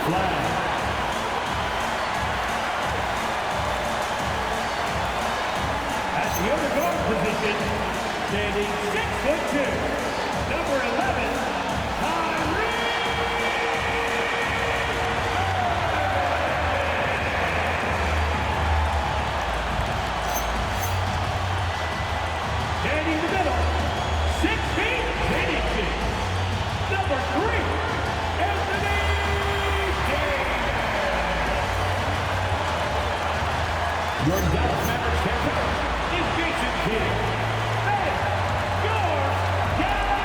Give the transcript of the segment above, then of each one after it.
flag. At the other guard position, standing 6'2", number 11, standing in the middle, 6 feet 10 inches, number 3, Anthony Davis. Your Dallas Mavericks head coach is Jason Kidd. And your Dallas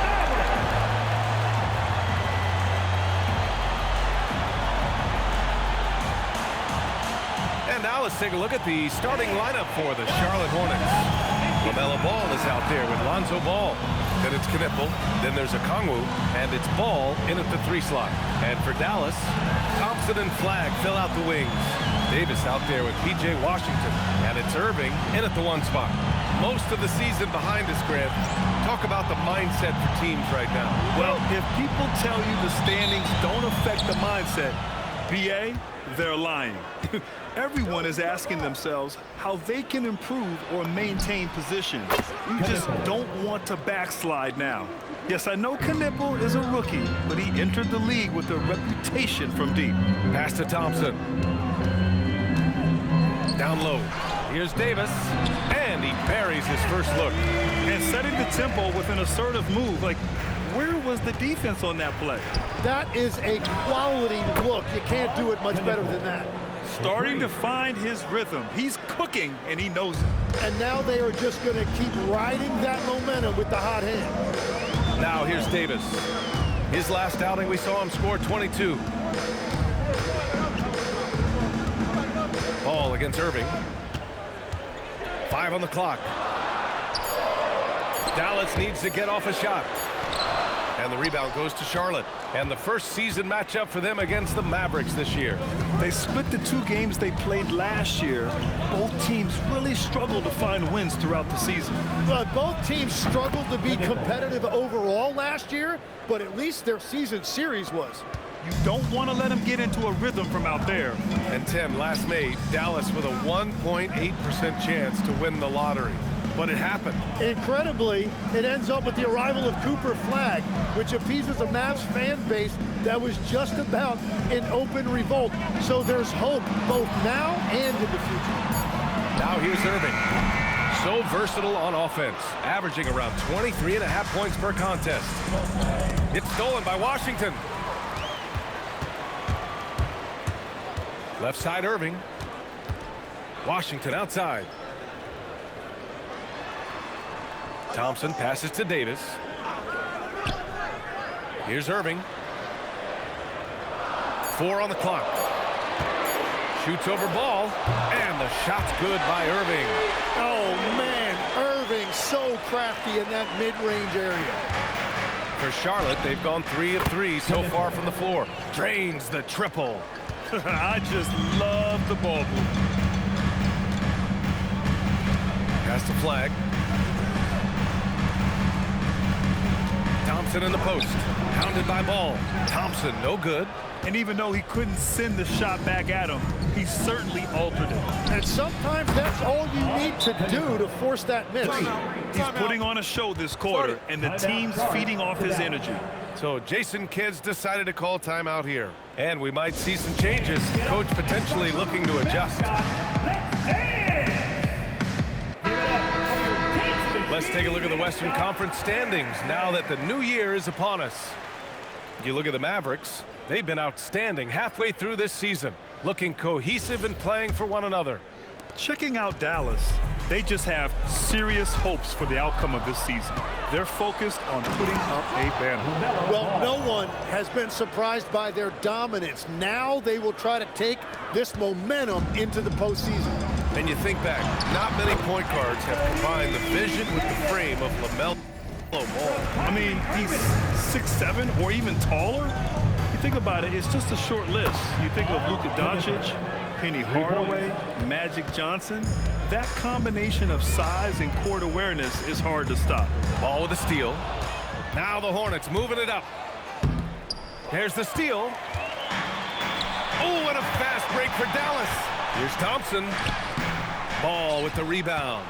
Mavericks. And now let's take a look at the starting lineup for the Charlotte Hornets. Lavar Ball is out there with Lonzo Ball. Then it's Knipple. Then there's Okongwu. And it's Ball in at the 3 slot. And for Dallas, Thompson and Flagg fill out the wings. Davis out there with P.J. Washington. And it's Irving in at the 1 spot. Most of the season behind us, Grant. Talk about the mindset for teams right now. Well, if people tell you the standings don't affect the mindset, BA, they're lying. Everyone is asking themselves how they can improve or maintain position. You just don't want to backslide now. Yes, I know Knipple is a rookie, but he entered the league with a reputation from deep. Pass to Thompson. Down low. Here's Davis. And he buries his first look. And setting the tempo with an assertive move. Like, where was the defense on that play? That is a quality look. You can't do it much better than that. Starting to find his rhythm. He's cooking, and he knows it. And now they are just going to keep riding that momentum with the hot hand. Now here's Davis. His last outing, we saw him score 22. Ball against Irving. 5 on the clock. Dallas needs to get off a shot. And the rebound goes to Charlotte. And the first season matchup for them against the Mavericks this year. They split the 2 games they played last year. Both teams really struggled to find wins throughout the season. Both teams struggled to be competitive overall last year, but at least their season series was. You don't want to let them get into a rhythm from out there. And Tim, last May, Dallas with a 1.8% chance to win the lottery. But it happened. Incredibly, it ends up with the arrival of Cooper Flagg, which appeases a Mavs fan base that was just about in open revolt. So there's hope both now and in the future. Now here's Irving. So versatile on offense, averaging around 23.5 points per contest. It's stolen by Washington. Left side Irving. Washington outside. Thompson passes to Davis. Here's Irving. 4 on the clock. Shoots over Ball. And the shot's good by Irving. Oh, man. Irving so crafty in that mid-range area. For Charlotte, they've gone 3 of 3 so far from the floor. Drains the triple. I just love the ball move. Pass to Flagg. Thompson in the post. Pounded by Ball. Thompson, no good. And even though he couldn't send the shot back at him, he certainly altered it. And sometimes that's all you need to do to force that miss. He's putting on a show this quarter, and the team's feeding off his energy. So Jason Kidd's decided to call timeout here. And we might see some changes. Coach potentially looking to adjust. Let's take a look at the Western Conference standings now that the new year is upon us. You look at the Mavericks, they've been outstanding halfway through this season, looking cohesive and playing for one another. Checking out Dallas, they just have serious hopes for the outcome of this season. They're focused on putting up a banner. Well, no one has been surprised by their dominance. Now they will try to take this momentum into the postseason. And you think back, not many point guards have combined the vision with the frame of LaMelo Ball. I mean, he's 6'7" or even taller. You think about it, it's just a short list. You think of Luka Doncic, Penny Hardaway, Magic Johnson. That combination of size and court awareness is hard to stop. Ball with a steal. Now the Hornets moving it up. There's the steal. Oh, and a fast break for Dallas. Here's Thompson. Ball with the rebound.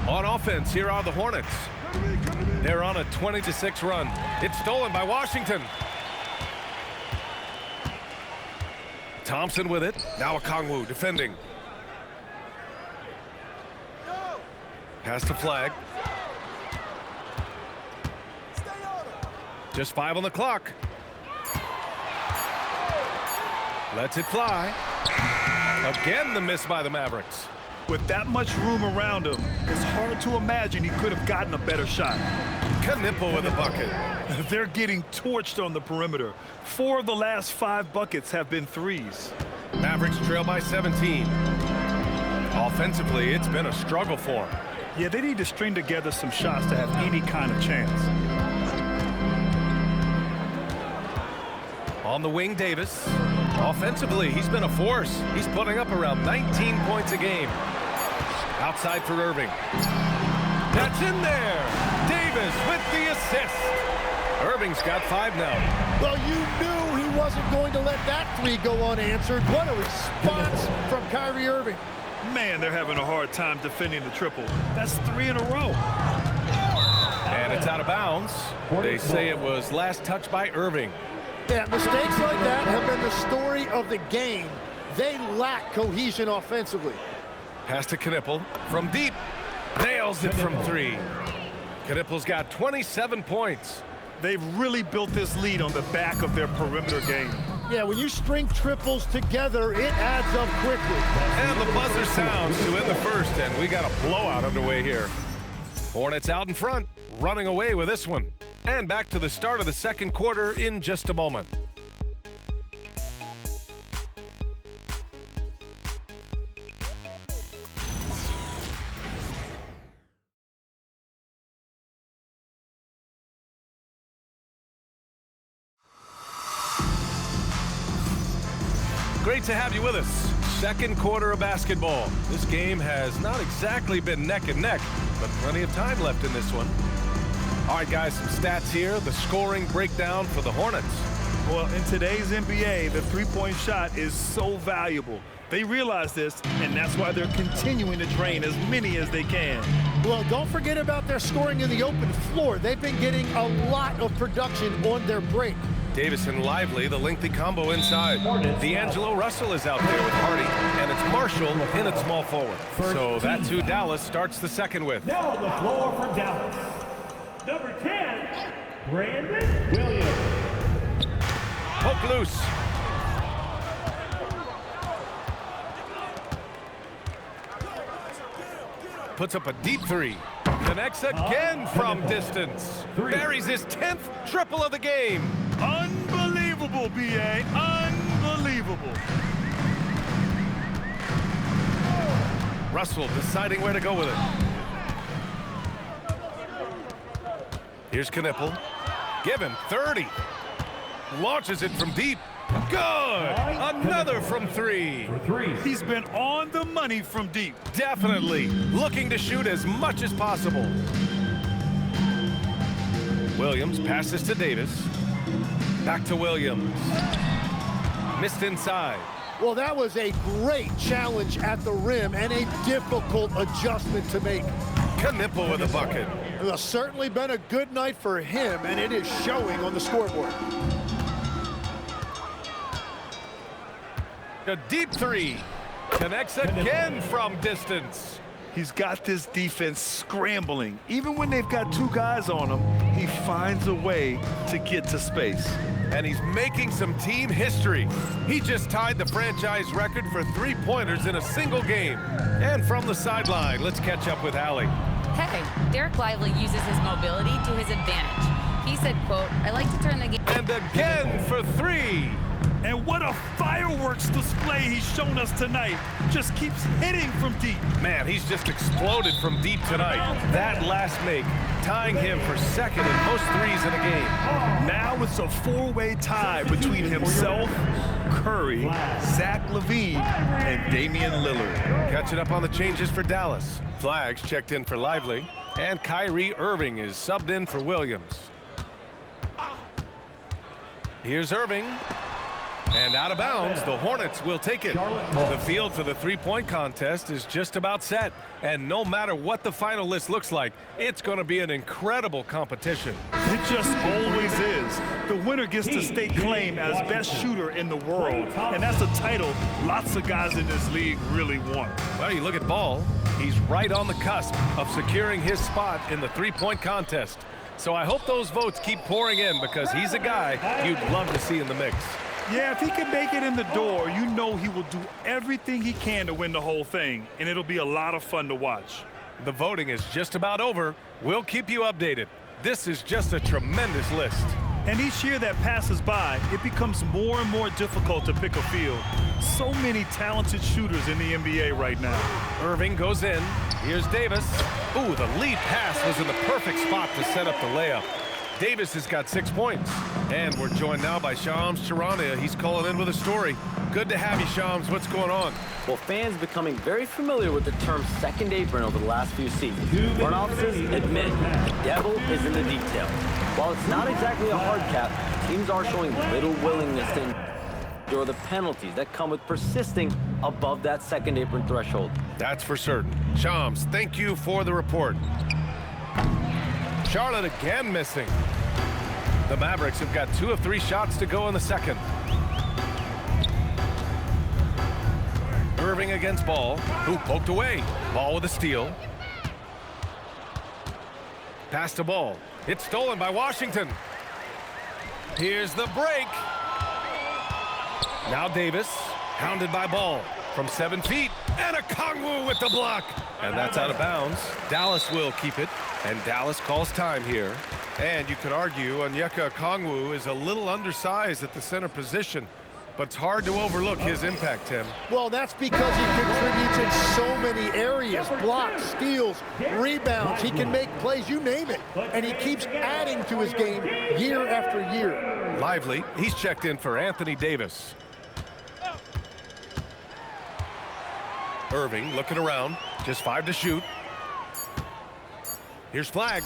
On offense, here are the Hornets. They're on a 20-6 run. It's stolen by Washington. Thompson with it. Now Okongwu defending. Pass the flag. Just 5 on the clock. Lets it fly. Again, the miss by the Mavericks. With that much room around him, it's hard to imagine he could have gotten a better shot. Knipple with a bucket. They're getting torched on the perimeter. 4 of the last 5 buckets have been threes. Mavericks trail by 17. Offensively, it's been a struggle for them. Yeah, they need to string together some shots to have any kind of chance. On the wing, Davis. Offensively, he's been a force. He's putting up around 19 points a game. Outside for Irving. That's in there. Davis with the assist. Irving's got 5 now. Well, you knew he wasn't going to let that 3 go unanswered. What a response from Kyrie Irving. Man, they're having a hard time defending the triple. That's 3 in a row. And it's out of bounds. They say it was last touched by Irving. Yeah, mistakes like that have been the story of the game. They lack cohesion offensively. Pass to Knipple from deep. Nails it from 3. Knipple's got 27 points. They've really built this lead on the back of their perimeter game. Yeah, when you string triples together, it adds up quickly. And the buzzer sounds to end the first, and we got a blowout underway here. Hornets out in front, running away with this one. And back to the start of the second quarter in just a moment. Great to have you with us. Second quarter of basketball. This game has not exactly been neck and neck, but plenty of time left in this one. All right, guys, some stats here. The scoring breakdown for the Hornets. Well, in today's NBA, the three-point shot is so valuable. They realize this, and that's why they're continuing to drain as many as they can. Well, don't forget about their scoring in the open floor. They've been getting a lot of production on their break. Davis and Lively, the lengthy combo inside. D'Angelo Russell is out there with Hardy, and it's Marshall in at small forward. So that's who Dallas starts the second with. Now on the floor for Dallas, number 10, Brandon Williams. Poke loose. Puts up a deep 3. Connects again from distance. Buries his 10th triple of the game. Unbelievable, B.A. Unbelievable. Russell deciding where to go with it. Here's Knipple. Give him 30. Launches it from deep. Good. Another from 3. He's been on the money from deep. Definitely looking to shoot as much as possible. Williams passes to Davis. Back to Williams. Missed inside. Well, that was a great challenge at the rim and a difficult adjustment to make. Knipple with a bucket. It has certainly been a good night for him, and it is showing on the scoreboard. A deep 3. Connects again from distance. He's got this defense scrambling. Even when they've got 2 guys on him, he finds a way to get to space. And he's making some team history. He just tied the franchise record for 3-pointers in a single game. And from the sideline, let's catch up with Allie. Hey, Derek Lively uses his mobility to his advantage. He said, quote, "I like to turn the game." And again for 3. And what a fireworks display he's shown us tonight. Just keeps hitting from deep. Man, he's just exploded from deep tonight. That last make, tying him for second in most threes in a game. Now it's a 4-way tie between himself, Curry, Zach LaVine, and Damian Lillard. Catching up on the changes for Dallas. Flags checked in for Lively, and Kyrie Irving is subbed in for Williams. Here's Irving. And out of bounds, the Hornets will take it. The field for the three-point contest is just about set. And no matter what the final list looks like, it's going to be an incredible competition. It just always is. The winner gets to stake claim as best shooter in the world. And that's a title lots of guys in this league really want. Well, you look at Ball. He's right on the cusp of securing his spot in the three-point contest. So I hope those votes keep pouring in because he's a guy you'd love to see in the mix. Yeah, if he can make it in the door, you know he will do everything he can to win the whole thing, and it'll be a lot of fun to watch. The voting is just about over. We'll keep you updated. This is just a tremendous list. And each year that passes by, it becomes more and more difficult to pick a field. So many talented shooters in the NBA right now. Irving goes in. Here's Davis. Ooh, the lead pass was in the perfect spot to set up the layup. Davis has got 6 points. And we're joined now by Shams Charania. He's calling in with a story. Good to have you, Shams. What's going on? Well, fans becoming very familiar with the term second apron over the last few seasons. Front offices admit the devil is in the detail. While it's not exactly a hard cap, teams are showing little willingness to endure the penalties that come with persisting above that second apron threshold. That's for certain. Shams, thank you for the report. Charlotte again missing. The Mavericks have got 2 of 3 shots to go in the second. Irving against Ball, who poked away. Ball with a steal. Pass to Ball. It's stolen by Washington. Here's the break. Now Davis, hounded by Ball from 7 feet. And a Kongwu with the block. And that's out of bounds. Dallas will keep it. And Dallas calls time here. And you could argue Onyeka Kongwu is a little undersized at the center position. But it's hard to overlook his impact, Tim. Well, that's because he contributes in so many areas. Blocks, steals, rebounds. He can make plays, you name it. And he keeps adding to his game year after year. Lively, he's checked in for Anthony Davis. Irving looking around, just 5 to shoot. Here's Flag.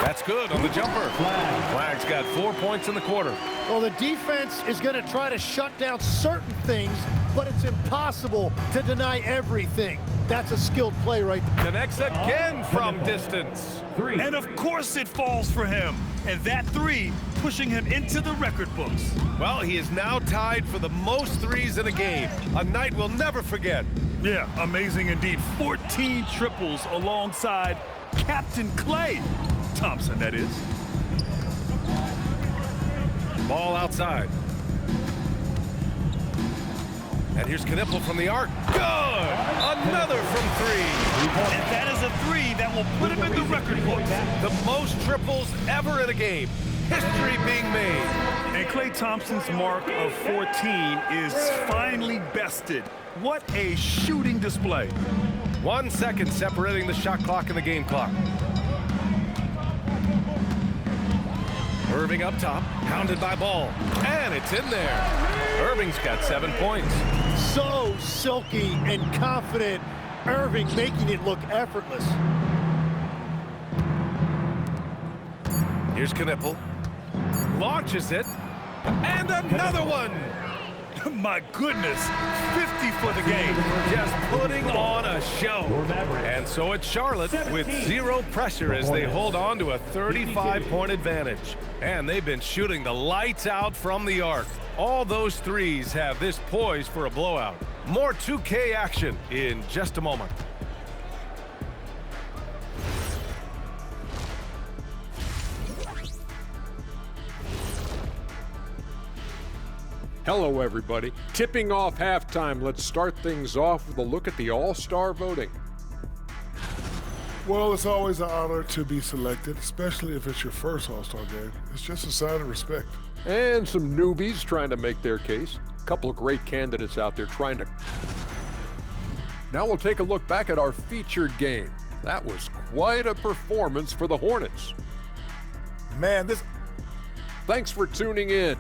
That's good on the jumper. Flag's got 4 points in the quarter. Well, the defense is going to try to shut down certain things, but it's impossible to deny everything. That's a skilled play right there. Connects again from distance. And of course it falls for him. And that 3 pushing him into the record books. Well, he is now tied for the most threes in a game. A night we'll never forget. Yeah, amazing indeed. 14 triples alongside Captain Klay Thompson, that is. Ball outside. And here's Knipple from the arc. Good! Another from 3. And that is a 3 that will put him in the record books. The most triples ever in a game. History being made. And Klay Thompson's mark of 14 is finally bested. What a shooting display. 1 second separating the shot clock and the game clock. Irving up top, hounded by Ball. And it's in there. Irving's got 7 points. So silky and confident. Irving making it look effortless. Here's Knipple. Launches it. And another one. My goodness, 50 for the game. Just putting on a show. And so it's Charlotte with 0 pressure as they hold on to a 35-point advantage. And they've been shooting the lights out from the arc. All those threes have this poised for a blowout. More 2K action in just a moment. Hello, everybody. Tipping off halftime. Let's start things off with a look at the All-Star voting. Well, it's always an honor to be selected, especially if it's your first All-Star game. It's just a sign of respect. And some newbies trying to make their case. A couple of great candidates out there trying to... Now we'll take a look back at our featured game. That was quite a performance for the Hornets. Man, this... Thanks for tuning in.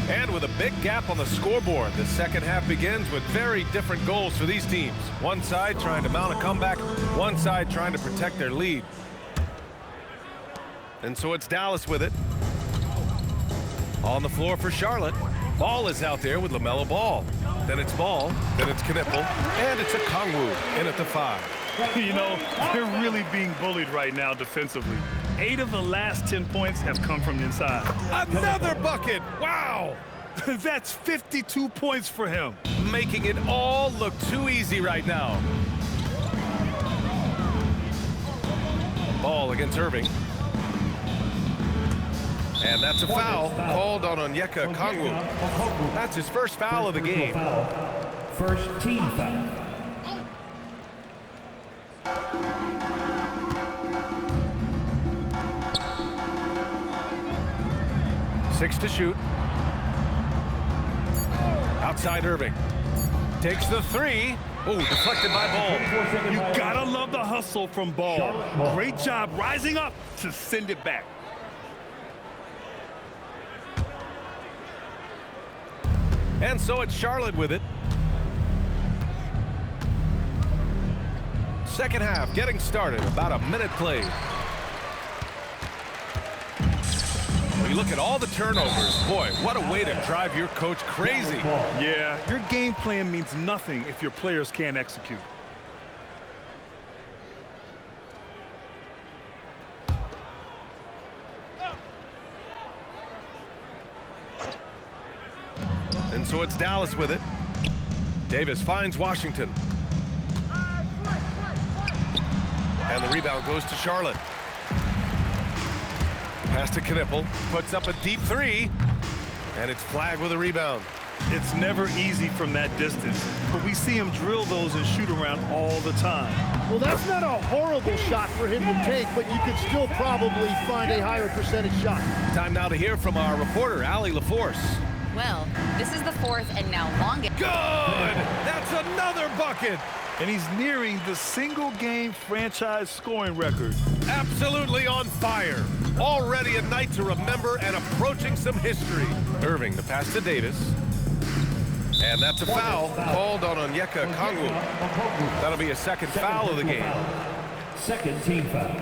And with a big gap on the scoreboard. The second half begins with very different goals for these teams. One side trying to mount a comeback, one side trying to protect their lead. And so it's Dallas with it. On the floor for Charlotte. Ball is out there with Lavar Ball. Then it's Ball, then it's Knipple, and it's a Kongwu in at the 5. You know, they're really being bullied right now defensively. 8 of the last 10 points have come from the inside. Another bucket! Wow! That's 52 points for him. Making it all look too easy right now. Ball against Irving. And that's a foul called on Onyeka Kongwu. That's his first foul of the game. First team foul. Six to shoot. Outside Irving. Takes the 3. Oh, deflected by Ball. You gotta love the hustle from Ball. Great job rising up to send it back. And so it's Charlotte with it. Second half getting started. About a minute played. When you look at all the turnovers, boy, what a way to drive your coach crazy. Yeah, your game plan means nothing if your players can't execute. And so it's Dallas with it. Davis finds Washington. And the rebound goes to Charlotte. Pass to Knipple. Puts up a deep 3. And it's flagged with a rebound. It's never easy from that distance, but we see him drill those and shoot around all the time. Well, that's not a horrible shot for him to take, but you could still probably find a higher percentage shot. Time now to hear from our reporter, Allie LaForce. Well, this is the 4th and now longest. Good! That's another bucket! And he's nearing the single-game franchise scoring record. Absolutely on fire. Already a night to remember and approaching some history. Irving, the pass to Davis. And that's a foul called on Onyeka Kongwu. That'll be a second foul of the game. Second team foul.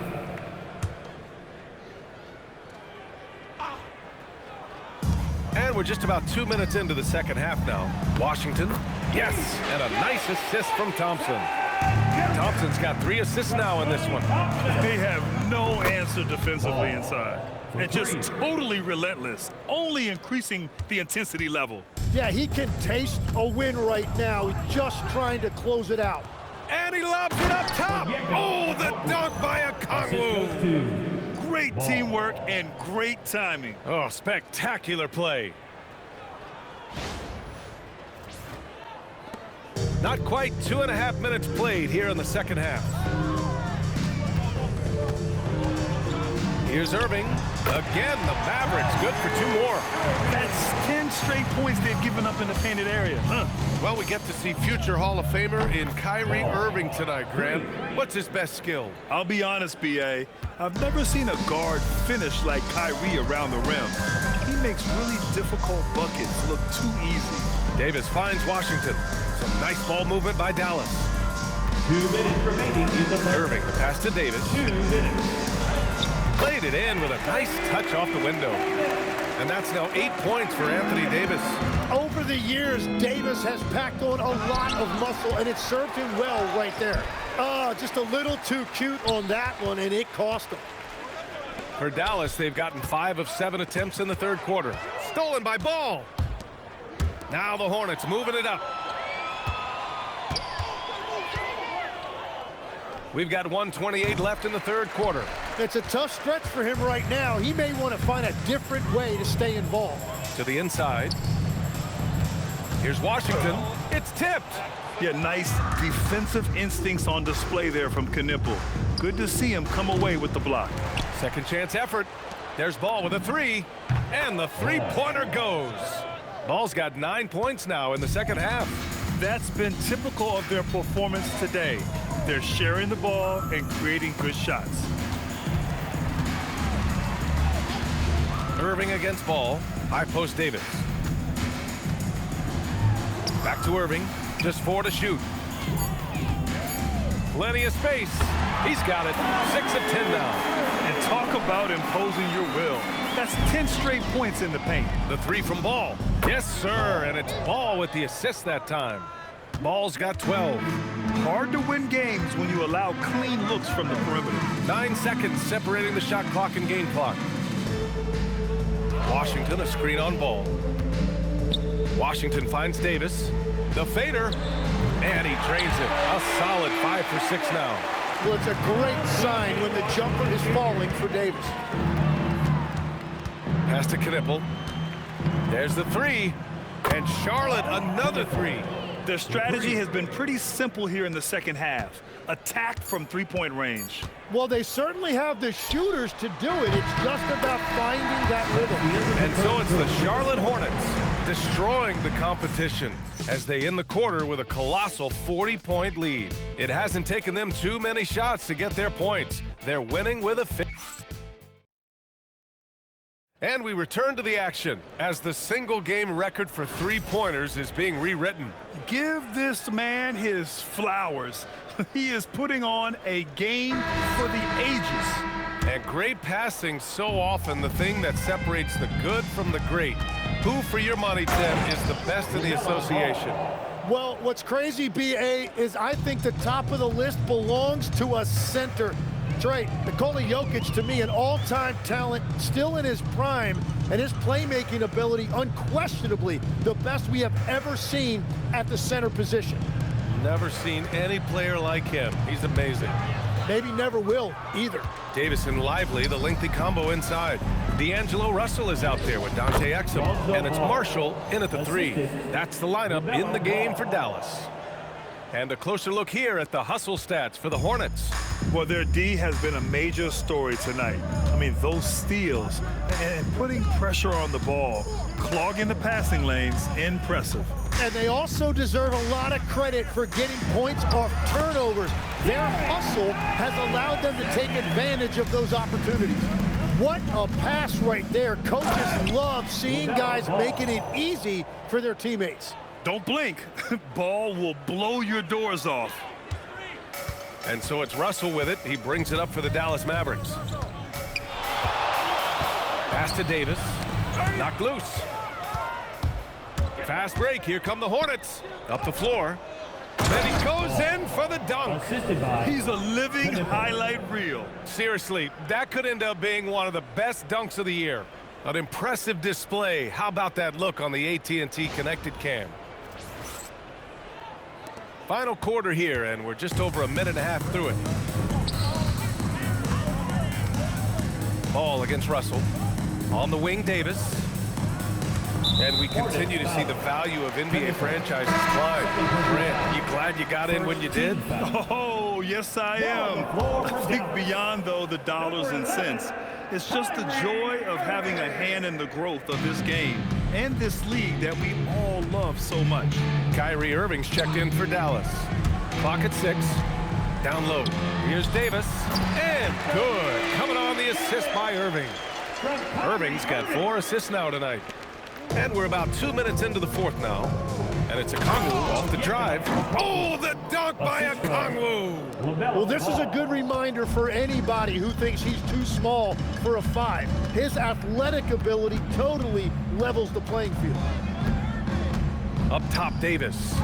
And we're just about 2 minutes into the second half now. Washington, yes, and a nice assist from Thompson. Thompson's got 3 assists now in this one. They have no answer defensively inside. And just totally relentless, only increasing the intensity level. Yeah, he can taste a win right now. He's just trying to close it out. And he lobs it up top. Oh, the dunk by a Kongwu. Great teamwork and great timing. Oh, spectacular play. Not quite 2.5 minutes played here in the second half. Here's Irving. Again, the Mavericks good for 2 more. That's 10 straight points they've given up in the painted area. Well, we get to see future Hall of Famer in Kyrie Irving tonight, Grant. What's his best skill? I'll be honest, B.A. I've never seen a guard finish like Kyrie around the rim. He makes really difficult buckets look too easy. Davis finds Washington. Some nice ball movement by Dallas. 2 minutes remaining in the third. Irving, the pass to Davis. 2 minutes. Played it in with a nice touch off the window. And that's now 8 points for Anthony Davis. Over the years, Davis has packed on a lot of muscle, and it served him well right there. Just a little too cute on that one, and it cost him. For Dallas, they've gotten 5 of 7 attempts in the third quarter. Stolen by Ball. Now the Hornets moving it up. We've got 1:28 left in the third quarter. It's a tough stretch for him right now. He may want to find a different way to stay involved. To the inside. Here's Washington. It's tipped. Yeah, nice defensive instincts on display there from Knipple. Good to see him come away with the block. Second chance effort. There's Ball with a 3. And the three-pointer goes. Ball's got 9 points now in the second half. That's been typical of their performance today. They're sharing the ball and creating good shots. Irving against Ball. High post Davis. Back to Irving. Just 4 to shoot. Plenty of space. He's got it. 6 of 10 now. And talk about imposing your will. That's 10 straight points in the paint. The 3 from Ball. Yes, sir. And it's Ball with the assist that time. Ball's got 12. Hard to win games when you allow clean looks from the perimeter. 9 seconds separating the shot clock and game clock. Washington a screen on Ball. Washington finds Davis. The fader. And he drains it. A solid 5 for 6 now. Well, it's a great sign when the jumper is falling for Davis. Pass to Knipple. There's the 3. And Charlotte another 3. Their strategy has been pretty simple here in the second half. Attack from three-point range. Well, they certainly have the shooters to do it. It's just about finding that rhythm. And so it's the Charlotte Hornets destroying the competition as they end the quarter with a colossal 40-point lead. It hasn't taken them too many shots to get their points. They're winning with a And we return to the action as the single-game record for three-pointers is being rewritten. Give this man his flowers. He is putting on a game for the ages. And great passing, so often the thing that separates the good from the great. Who, for your money, Tim, is the best in the association? Well, what's crazy, B.A., is I think the top of the list belongs to a center. Trey, Nikola Jokic, to me, an all-time talent, still in his prime, and his playmaking ability unquestionably the best we have ever seen at the center position. Never seen any player like him. He's amazing. Maybe never will either. Davis and Lively, the lengthy combo inside. D'Angelo Russell is out there with Dante Exum, and it's Marshall in at the 3. That's the lineup in the game for Dallas. And a closer look here at the hustle stats for the Hornets. Well, their D has been a major story tonight. I mean, those steals and putting pressure on the ball, clogging the passing lanes, impressive. And they also deserve a lot of credit for getting points off turnovers. Their hustle has allowed them to take advantage of those opportunities. What a pass right there. Coaches love seeing guys making it easy for their teammates. Don't blink. Ball will blow your doors off. And so it's Russell with it. He brings it up for the Dallas Mavericks. Pass to Davis. Knocked loose. Fast break. Here come the Hornets. Up the floor. Then he goes in for the dunk. He's a living highlight reel. Seriously, that could end up being one of the best dunks of the year. An impressive display. How about that look on the AT&T connected cam? Final quarter here, and we're just over a minute and a half through it. Ball against Russell. On the wing, Davis. And we continue to see the value of NBA franchises climb. Grant, you glad you got in when you did? Oh, yes, I am. I think beyond, though, the dollars and cents, it's just the joy of having a hand in the growth of this game and this league that we all love so much. Kyrie Irving's checked in for Dallas. Clock at 6. Down low. Here's Davis. And good. Coming on the assist by Irving. Irving's got 4 assists now tonight. And we're about 2 minutes into the fourth now. And it's Okongwu off the drive. Oh, the dunk by Okongwu! Well, this is a good reminder for anybody who thinks he's too small for a 5. His athletic ability totally levels the playing field. Up top, Davis.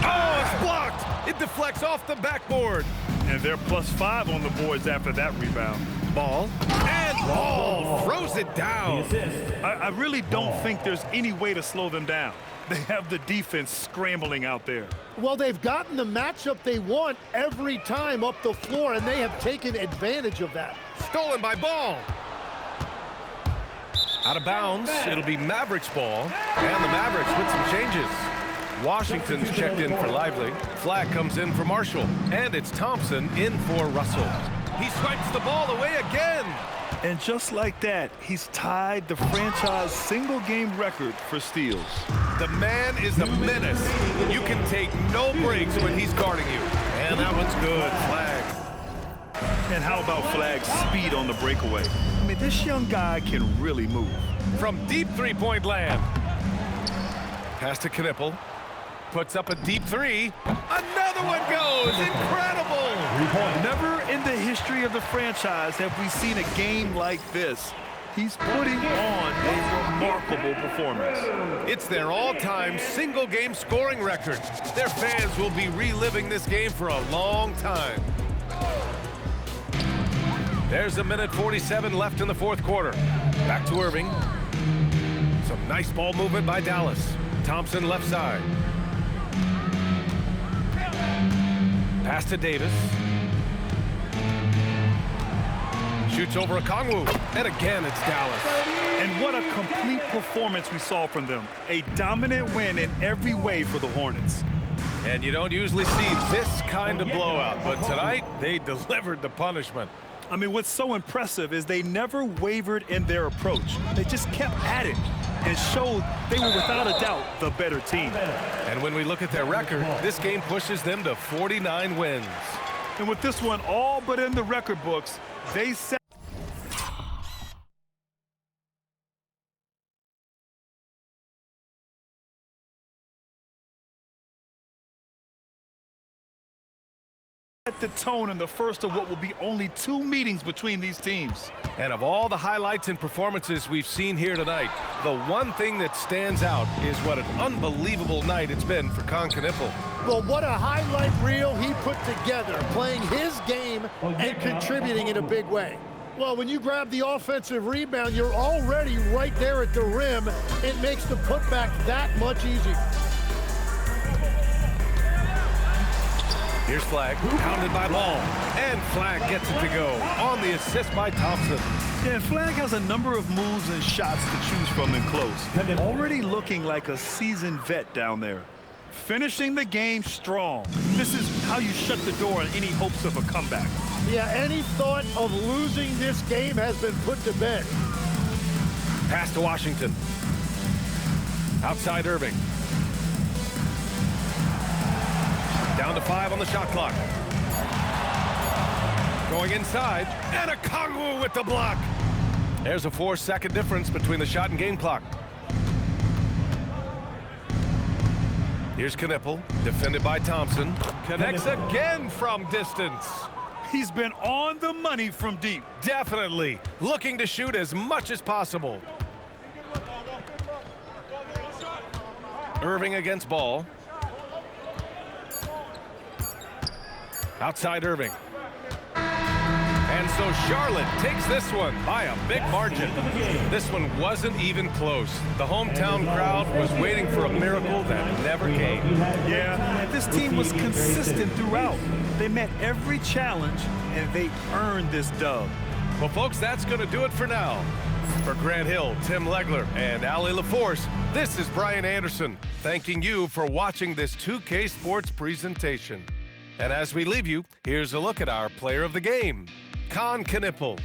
Oh, it's blocked! It deflects off the backboard. And they're +5 on the boards after that rebound. Ball. And Ball throws it down. I really don't think there's any way to slow them down. They have the defense scrambling out there. Well, they've gotten the matchup they want every time up the floor, and they have taken advantage of that. Stolen by Ball. Out of bounds. It'll be Mavericks ball. And the Mavericks with some changes. Washington's checked in for Lively. Flag comes in for Marshall. And it's Thompson in for Russell. He swipes the ball away again. And just like that, he's tied the franchise single-game record for steals. The man is a menace. You can take no breaks when he's guarding you. And that one's good. Flag. And how about Flag's speed on the breakaway? I mean, this young guy can really move. From deep three-point land. Pass to Knipple. Puts up a deep three. Another one goes. Incredible. Never in the history of the franchise have we seen a game like this. He's putting on a remarkable performance. It's their all-time single-game scoring record. Their fans will be reliving this game for a long time. There's a minute 47 left in the fourth quarter. Back to Irving. Some nice ball movement by Dallas. Thompson left side. Pass to Davis. Shoots over a Kongwu. And again, it's Dallas. And what a complete performance we saw from them. A dominant win in every way for the Hornets. And you don't usually see this kind of blowout, but tonight they delivered the punishment. I mean, what's so impressive is they never wavered in their approach. They just kept at it and showed they were without a doubt the better team. And when we look at their record, this game pushes them to 49 wins. And with this one all but in the record books, they set the tone in the first of what will be only 2 meetings between these teams. And of all the highlights and performances we've seen here tonight, the one thing that stands out is what an unbelievable night it's been for Con Knipple. Well, what a highlight reel he put together, playing his game and contributing in a big way. Well, when you grab the offensive rebound, you're already right there at the rim. It makes the putback that much easier. Here's Flagg, pounded by Ball, and Flagg gets it to go on the assist by Thompson. Yeah, and Flagg has a number of moves and shots to choose from in close. Already looking like a seasoned vet down there. Finishing the game strong. This is how you shut the door on any hopes of a comeback. Yeah, any thought of losing this game has been put to bed. Pass to Washington. Outside Irving. Down to 5 on the shot clock. Going inside, and a Kongwu with the block. There's a 4-second difference between the shot and game clock. Here's Knipple, defended by Thompson. Connects again from distance. He's been on the money from deep. Definitely looking to shoot as much as possible. Irving against Ball. Outside Irving. And so Charlotte takes this one by a big margin. This one wasn't even close. The hometown crowd was waiting for a miracle that never came. Yeah, this team was consistent throughout. They met every challenge, and they earned this dub. Well, folks, that's going to do it for now. For Grant Hill, Tim Legler, and Ali LaForce, this is Brian Anderson, thanking you for watching this 2K Sports presentation. And as we leave you, here's a look at our player of the game, Con Knipple.